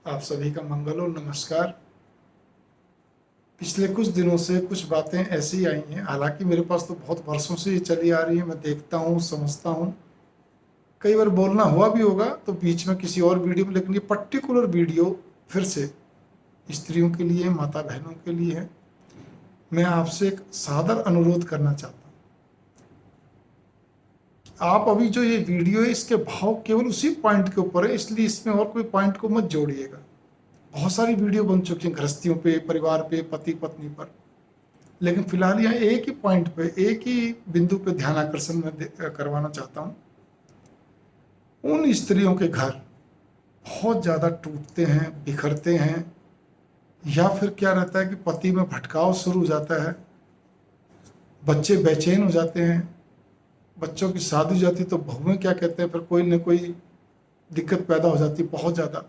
आप सभी का मंगल हो। नमस्कार। पिछले कुछ दिनों से कुछ बातें ऐसी आई हैं, हालांकि मेरे पास तो बहुत वर्षों से ये चली आ रही है। मैं देखता हूँ, समझता हूँ, कई बार बोलना हुआ भी होगा तो बीच में किसी और वीडियो में, लेकिन ये पर्टिकुलर वीडियो फिर से स्त्रियों के लिए, माता बहनों के लिए है। मैं आपसे एक सादर अनुरोध करना चाहता हूँ। आप अभी जो ये वीडियो है, इसके भाव केवल उसी पॉइंट के ऊपर है, इसलिए इसमें और कोई पॉइंट को मत जोड़िएगा। बहुत सारी वीडियो बन चुकी हैं गृहस्थियों पे, परिवार पे, पति पत्नी पर, लेकिन फिलहाल यहाँ एक ही पॉइंट पे, एक ही बिंदु पे ध्यान आकर्षण में करवाना चाहता हूँ। उन स्त्रियों के घर बहुत ज़्यादा टूटते हैं, बिखरते हैं, या फिर क्या रहता है कि पति में भटकाव शुरू हो जाता है, बच्चे बेचैन हो जाते हैं, बच्चों की शादी हो जाती तो बहुएं क्या कहते हैं, फिर कोई न कोई दिक्कत पैदा हो जाती, बहुत ज़्यादा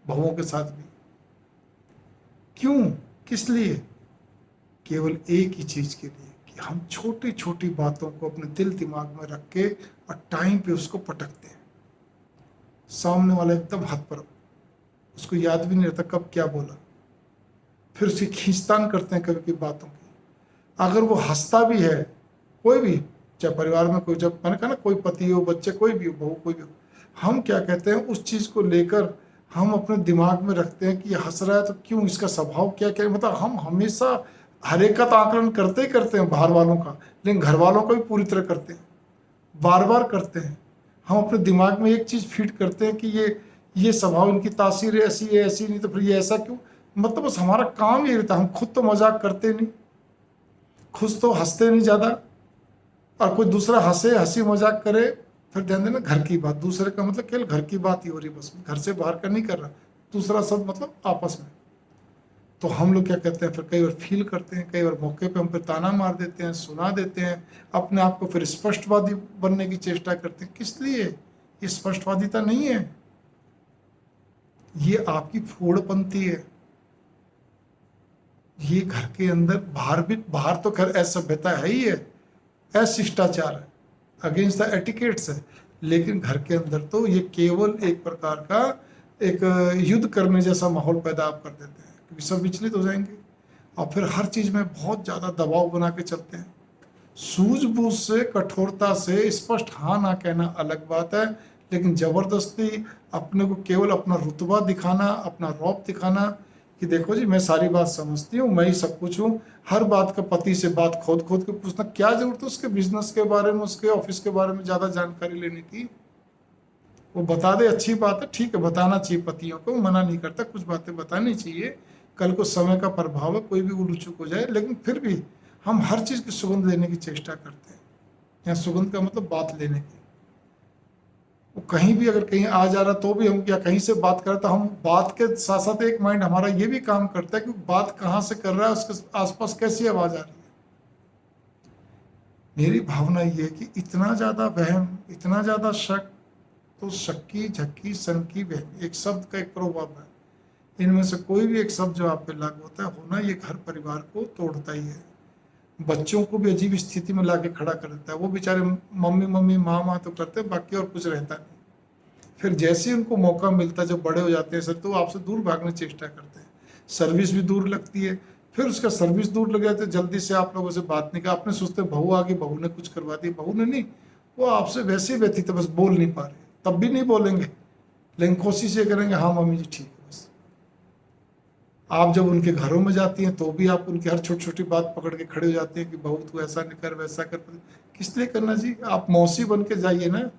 बहुओं के साथ भी। क्यों? किस लिए? केवल एक ही चीज़ के लिए कि हम छोटी छोटी बातों को अपने दिल दिमाग में रख के और टाइम पे उसको पटकते हैं। सामने वाला एकदम हद पर, उसको याद भी नहीं रहता कब क्या बोला, फिर उसकी खींचतान करते हैं कभी की बातों की। अगर वो हंसता भी है, कोई भी, चाहे परिवार में कोई, जब मैंने कहा ना, कोई पति हो, बच्चे, कोई भी हो, बहू कोई भी हो, हम क्या कहते हैं उस चीज़ को लेकर हम अपने दिमाग में रखते हैं कि ये हंस रहा है तो क्यों, इसका स्वभाव क्या क्या, मतलब हम हमेशा हर एक का तो आकलन करते ही करते हैं, बाहर वालों का, लेकिन घर वालों का भी पूरी तरह करते हैं, बार बार करते हैं। हम अपने दिमाग में एक चीज़ फीड करते हैं कि ये स्वभाव, इनकी तासीर ऐसी है, ऐसी नहीं तो फिर ये ऐसा क्यों, मतलब बस हमारा काम ये रहता है। हम खुद तो मजाक करते नहीं, खुद तो हंसते नहीं ज़्यादा, और कोई दूसरा हंसे, हंसी मजाक करे, फिर ध्यान देना घर की बात, दूसरे का मतलब केवल घर की बात ही हो रही, बस घर से बाहर का नहीं कर रहा, दूसरा सब मतलब आपस में। तो हम लोग क्या कहते हैं, फिर कई बार फील करते हैं, कई बार मौके पे हम पे ताना मार देते हैं, सुना देते हैं, अपने आप को फिर स्पष्टवादी बनने की चेष्टा करते हैं। किस लिए? ये स्पष्टवादिता नहीं है, ये आपकी फूड़पंथी है। ये घर के अंदर, बाहर भी, बाहर तो खैर असभ्यता है ही है, अशिष्टाचार है, अगेंस्ट द एटिकेट्स है, लेकिन घर के अंदर तो ये केवल एक प्रकार का एक युद्ध करने जैसा माहौल पैदा आप कर देते हैं, क्योंकि सब विचलित हो जाएंगे और फिर हर चीज़ में बहुत ज़्यादा दबाव बना के चलते हैं। सूझबूझ से, कठोरता से स्पष्ट हाँ ना कहना अलग बात है, लेकिन ज़बरदस्ती अपने को केवल अपना रुतबा दिखाना, अपना रौब दिखाना कि देखो जी मैं सारी बात समझती हूँ, मैं ही सब कुछ हूँ, हर बात का पति से बात खोद खोद के पूछना, क्या जरूरत है उसके बिजनेस के बारे में, उसके ऑफिस के बारे में ज़्यादा जानकारी लेने की। वो बता दे अच्छी बात है, ठीक है, बताना चाहिए पतियों को, मना नहीं करता, कुछ बातें बतानी चाहिए, कल को समय का प्रभाव है, कोई भी उलूचुक हो जाए, लेकिन फिर भी हम हर चीज़ की सुगंध लेने की चेष्टा करते हैं। यहाँ सुगंध का मतलब बात लेने की। वो कहीं भी अगर कहीं आ जा रहा तो भी हम, या कहीं से बात कर रहे तो हम बात के साथ साथ एक माइंड हमारा ये भी काम करता है कि बात कहाँ से कर रहा है, उसके आसपास कैसी आवाज़ आ रही है। मेरी भावना ये है कि इतना ज़्यादा वहम, इतना ज़्यादा शक, तो शक्की झक्की सनकी वहम, एक शब्द का एक प्रभाव है, इनमें से कोई भी एक शब्द जो आप पे लागू होता है, होना ये घर परिवार को तोड़ता ही है। बच्चों को भी अजीब स्थिति में लाके खड़ा कर देता है। वो बेचारे मम्मी मम्मी माँ माँ तो करते हैं, बाकी और कुछ रहता नहीं। फिर जैसे ही उनको मौका मिलता है, जब बड़े हो जाते हैं सर, तो आपसे दूर भागने की चेष्टा करते हैं, सर्विस भी दूर लगती है। फिर उसका सर्विस दूर लग जाते, जल्दी से आप लोगों से बात नहीं कर, आपने सोचते बहू आ गई, बहू ने कुछ करवा दी, बहू ने नहीं, वो आपसे वैसे ही व्यतीत है, बस बोल नहीं पा रहे, तब भी नहीं बोलेंगे, लेकिन कोशिश ये करेंगे हाँ मम्मी जी ठीक है बस। आप जब उनके घरों में जाती हैं तो भी आप उनकी हर छोटी छोटी बात पकड़ के खड़े हो जाते हैं कि बहू तू ऐसा नहीं कर, वैसा कर। किस लिए करना जी? आप मौसी बन के जाइए ना,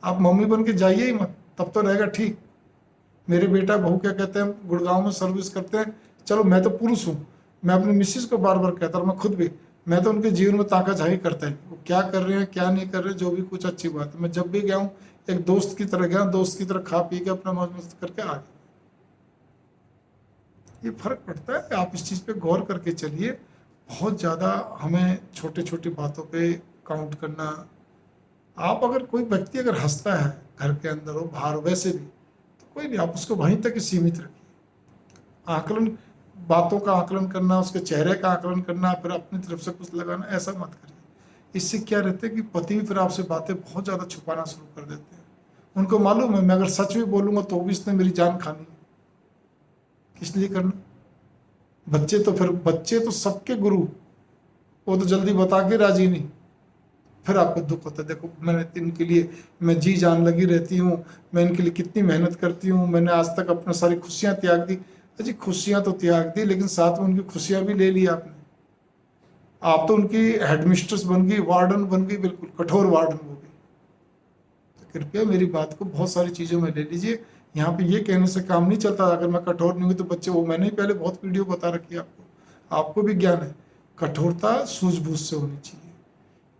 आप मम्मी बन के जाइए ही मत, तब तो रहेगा ठीक। मेरे बेटा बहू क्या कहते हैं, गुड़गांव में सर्विस करते हैं, चलो मैं तो पुरुष हूँ, मैं अपनी मिसिस को बार बार कहता हूँ, मैं खुद भी, मैं तो उनके जीवन में ताका झाकी करता है, वो क्या कर रहे हैं क्या नहीं कर रहे, जो भी कुछ अच्छी बात है। मैं जब भी गया हूँ एक दोस्त की तरह गया, दोस्त की तरह खा पी के अपना मौज मस्त करके आ गया। ये फर्क पड़ता है, आप इस चीज़ पे गौर करके चलिए। बहुत ज़्यादा हमें छोटे छोटी बातों पे काउंट करना। आप अगर, कोई व्यक्ति अगर हंसता है, घर के अंदर हो बाहर वैसे भी, तो कोई नहीं, आप उसको वहीं तक ही सीमित रखिए। आकलन, बातों का आकलन करना, उसके चेहरे का आकलन करना, फिर अपनी तरफ से कुछ लगाना, ऐसा मत करिए। इससे क्या रहता है कि पति भी फिर आपसे बातें बहुत ज़्यादा छुपाना शुरू कर देते हैं। उनको मालूम है मैं अगर सच भी बोलूँगा तो भी इसने मेरी जान खानी है, किस लिए करना? बच्चे तो सबके गुरु, वो तो जल्दी बता के राजी नहीं, फिर आपको दुख होता है। देखो मैंने इनके लिए मैं जी जान लगी रहती हूँ, मैं इनके लिए कितनी मेहनत करती हूँ, मैंने आज तक अपना सारी खुशियाँ त्याग दी। अजी खुशियाँ तो त्याग दी, लेकिन साथ में उनकी खुशियाँ भी ले ली आपने। आप तो उनकी हेडमिस्ट्रेस बन गई, वार्डन बन गई, बिल्कुल कठोर वार्डन हो गई। तो कृपया मेरी बात को बहुत सारी चीज़ों में ले लीजिए। यहाँ पे ये कहने से काम नहीं चलता, अगर मैं कठोर नहीं हुई तो बच्चे, वो मैंने ही पहले बहुत वीडियो बता रखी है आपको, आपको भी ज्ञान है। कठोरता सूझबूझ से होनी चाहिए।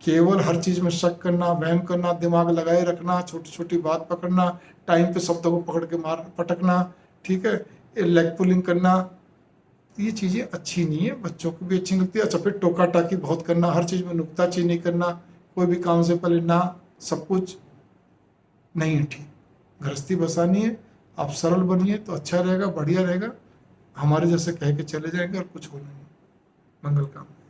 केवल हर चीज में शक करना, वहम करना, दिमाग लगाए रखना, छोटी छोटी बात पकड़ना, टाइम पे शब्दों को पकड़ के मार पटकना, ठीक है, लेग पुलिंग करना, ये चीजें अच्छी नहीं है, बच्चों को भी अच्छी नहीं लगती। अच्छा, फिर टोका टाकी बहुत करना, हर चीज में नुक्ताचीनी करना, कोई भी काम से पहले ना, सब कुछ नहीं है ठीक। गृहस्थी बसानी है, आप सरल बनिए तो अच्छा रहेगा, बढ़िया रहेगा। हमारे जैसे कह के चले जाएंगे और कुछ होना नहीं। मंगल कामना।